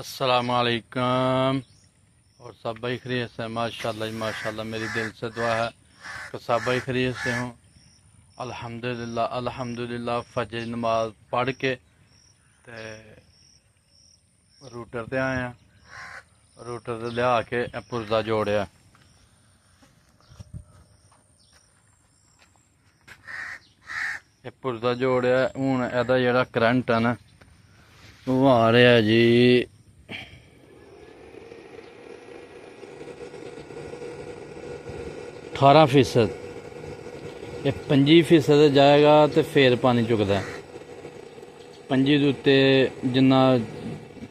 अस्सलामुअलैकुम। और सब भाई खैरियत से? माशाल्लाह जी माशाल्लाह, मेरी दिल से दुआ है कि सब भाई खैरियत से हूँ। अल्हम्दुलिल्लाह अल्हम्दुलिल्लाह। फजर नमाज पढ़ के ते रूटर ते आए हैं। रूटर ते लिया के पुरजा जोड़िया। पुरजा जोड़िया। हूँ एदा जेह्ड़ा करंट है ना वो आ रहा है जी 18%। ये 25% जाएगा तो फिर पानी चुकता है। 25 के उत्ते जिन्ना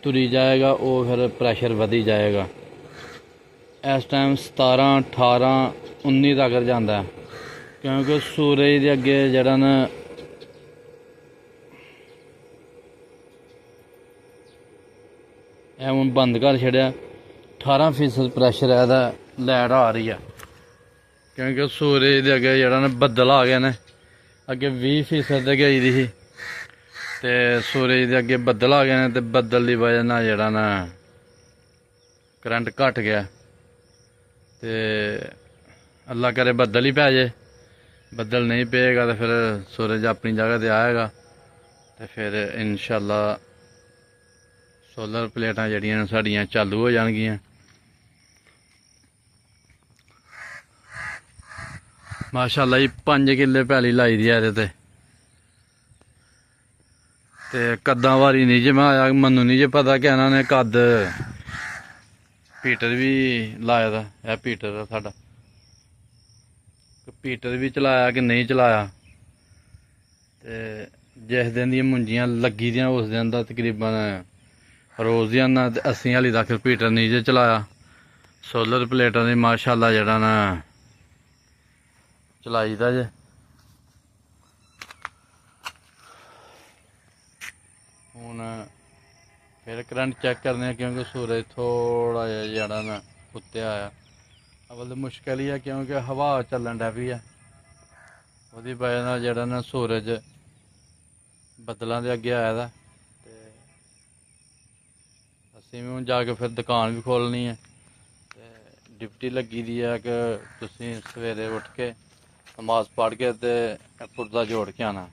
तुरी जाएगा वो फिर प्रैशर वधी जाएगा। इस टाइम 17 18 19 तक जाता है, क्योंकि सूरज के अगे जरा ना हूँ बंद कर छड़िया। 18% प्रैशर है, लाइट आ रही है, क्योंकि सूरज के अगे जरा ना बदल आ गए ने। अगे 20% गई दी ही ते सूरज के अगे बदल आ गए ने, ते बदल की वजह ना जरा ना करंट घट गया। ते अल्लाह करे बदल ही पै जाए। बदल नहीं पेगा तो फिर सूरज अपनी जगह ते आएगा, तो फिर इंशाअल्लाह सोलर प्लेटां जड़ियां साड़ियां चालू हो जाएगियां। माशाअल्लाह जी 5 किल्ले पैली लाई दी है ते कद्दां वारी नहीं जे मैं आया। मनु नहीं जे पता कि इन्होंने कद पीटर भी लाए दा है। पीटर है साडा। पीटर भी चलाया कि नहीं चलाया, ते जिस दिन दी मुंजियां लगी दियां उस दिन का तकरीबन रोज़ ही आना। 80 हाली तक पीटर नहीं जे चलाया। सोलर प्लेटां ने माशाअल्लाह जड़ा ना चलाई दा जे। हूँ फिर करंट चेक करने, क्योंकि सूरज थोड़ा जड़ा ना उत्ते आया। अवल तो मुश्किल ही है, क्योंकि हवा चलन डै पई है। उसदी वजह नाल जड़ा ना सूरज बदलों के अगे आया दा। ते असीं भी हूँ जाके फिर दुकान भी खोलनी है। ते ड्यूटी लगी दी है कि तुसीं सवेरे उठ के नमाज पढ़ के ते पुरजा जोड़ के आना।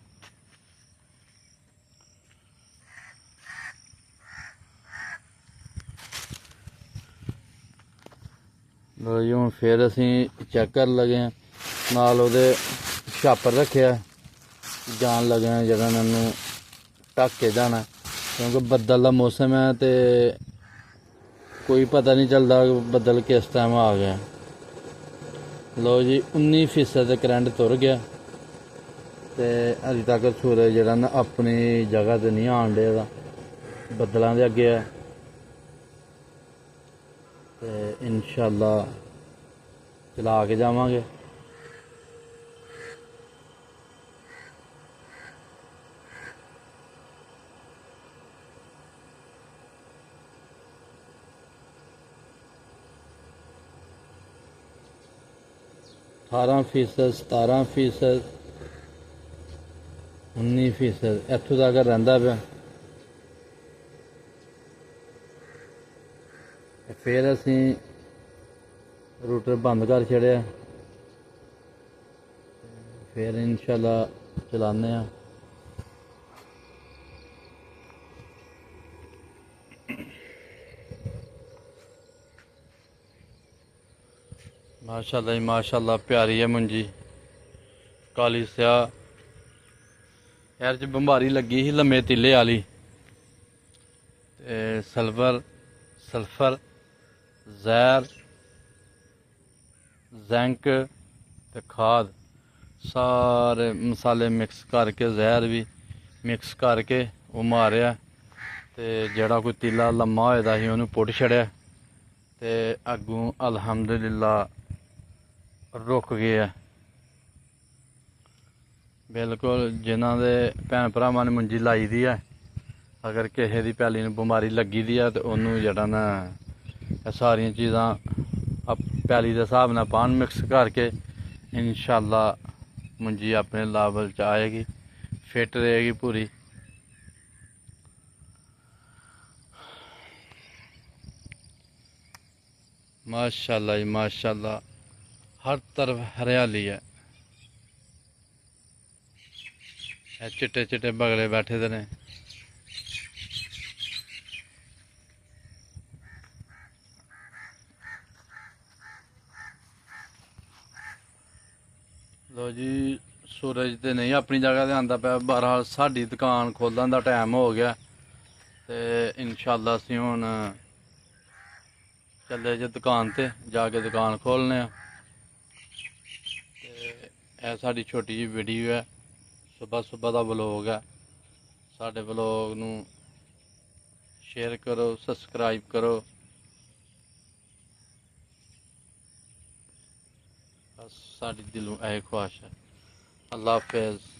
लो जी हूँ फिर असीं चेक कर लगे हैं। नाल ओहदे छापर रखे जान लगे हैं जरा इन्हू ढक के जाना, क्योंकि बदल का मौसम है तो कोई पता नहीं चलता बदल किस टाइम आ गया। लो जी 19% करंट तुर गया, तो अभी तक सूरज जरा ना अपनी जगह तो नहीं आन डे दा, बदलों के अगे है। तो इंशाअल्लाह चला के जावांगे। %18 17% 19% इत्थों तक रहिंदा पिया। फिर असीं रूटर बंद कर छड़िया। फिर इंशाअल्लाह चलाने आ। माशाअल्लाह जी माशाअल्लाह, प्यारी है मुंजी काली स्याह। यार च बमारी लगी ही लम्मे तिले आली, सल्फर जहर जिंक ते खाद सारे मसाले मिक्स करके, जहर भी मिक्स करके वो मारिया। ते जड़ा कोई तिला लम्मा होए दा ही उन्होंने पुट छड़िया। ते अग्गों अल्हम्दुलिल्लाह रुक गया। बिल्कुल जिन्हों के भैन भरावां ने मुंजी लाई दी है, अगर किसी की पैली में बमारी लगी दी है तो उन्होंने जड़ा ना सारिया चीज़ां पैली के हिसाब नाल पान मिक्स करके इंशाअल्लाह मुंजी अपने लेवल च आएगी, फिट रहेगी पूरी। माशाल्लाह जी माशाल्लाह, हर तरफ हरियाली है। चिट्टे चिट्टे बगले बैठे दे ने। लो जी, सूरज तो नहीं अपनी जगह ते आंदा पिया, बहरहाल साडी दुकान खोलन दा टाइम हो गया ते इंशाअल्लाह असीं हुण चले जे दुकान ते जाके दुकान खोलने आ। ते साडी छोटी जी वीडियो है, सुबह सुबह दा व्लॉग है। साडे व्लॉग नू शेयर करो, सब्सक्राइब करो। बस साडी दिलों यह ख्वाहिश है। अल्लाह हाफिज़।